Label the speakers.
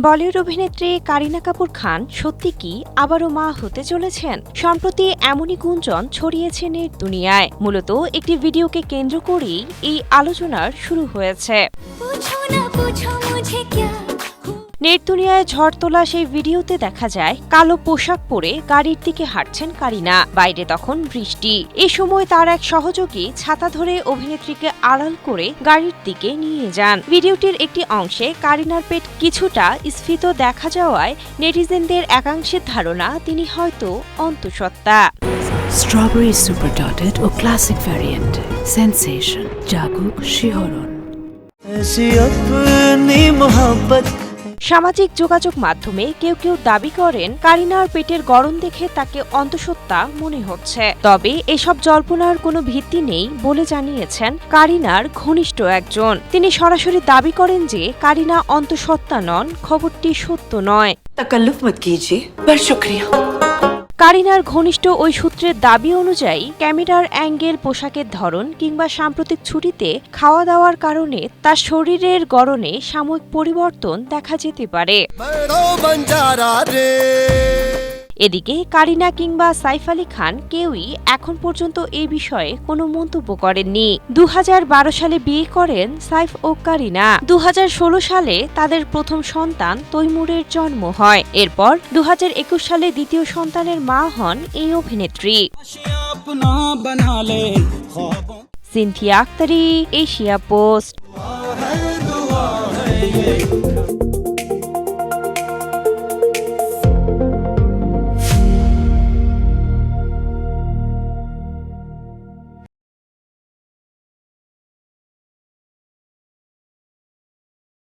Speaker 1: বলিউড অভিনেত্রী কারিনা কাপুর খান সত্যি কি আবারও মা হতে চলেছেন? সম্প্রতি এমনই গুঞ্জন ছড়িয়েছে নেট দুনিয়ায়। মূলত একটি ভিডিওকে কেন্দ্র করেই এই আলোচনার শুরু হয়েছে। নেট দুনিয়ায় ঝড় তোলা সেই ভিডিওতে দেখা যায় কালো পোশাক পরে গাড়ির দিকে হাঁটছেন কারিনা। বাইরে তখন বৃষ্টি। এই সময় তার এক সহযোগী ছাতা ধরে অভিনেত্রীকে আড়াল করে গাড়ির দিকে নিয়ে যান। ভিডিওটির একটি অংশে কারিনার পেট কিছুটা স্ফীত দেখা যাওয়ায় নেটিজেনদের একাংশের ধারণা তিনি হয়তো অন্তঃসত্ত্বা।
Speaker 2: স্ট্রবেরি সুপার ডটেড ও ক্লাসিক ভ্যারিয়েন্ট সেন্সেশন জাগুক শিহরণ।
Speaker 1: সামাজিক যোগাযোগ মাধ্যমে কেউ কেউ দাবি করেন কারিনার পেটের গড়ন দেখে তাকে অন্তঃসত্ত্বা মনে হচ্ছে। তবে এসব জল্পনার কোনো ভিত্তি নেই বলে জানিয়েছেন কারিনার ঘনিষ্ঠ একজন। তিনি সরাসরি দাবি করেন যে কারিনা অন্তঃসত্ত্বা নন, খবরটি সত্য নয়।
Speaker 2: তাকাল্লুফ মত কিজিয়ে, বহুত শুকরিয়া।
Speaker 1: কারিনার ঘনিষ্ঠ ওই সূত্রের দাবি অনুযায়ী ক্যামেরার অ্যাঙ্গেল, পোশাকের ধরন কিংবা সাম্প্রতিক ছুটিতে খাওয়া দাওয়ার কারণে তার শরীরের গড়নে সাময়িক পরিবর্তন দেখা যেতে পারে। এদিকে কারিনা কিংবা সাইফ আলী খান কেউই এখন পর্যন্ত এই বিষয়ে কোনো মন্তব্য করেননি। 2012 সালে বিয়ে করেন সাইফ ও কারিনা। 2016 সালে তাদের প্রথম সন্তান তৈমুরের জন্ম হয়। এরপর 2021 সালে দ্বিতীয় সন্তানের মা হন এই অভিনেত্রী। Cynthia Aktari, Asia post.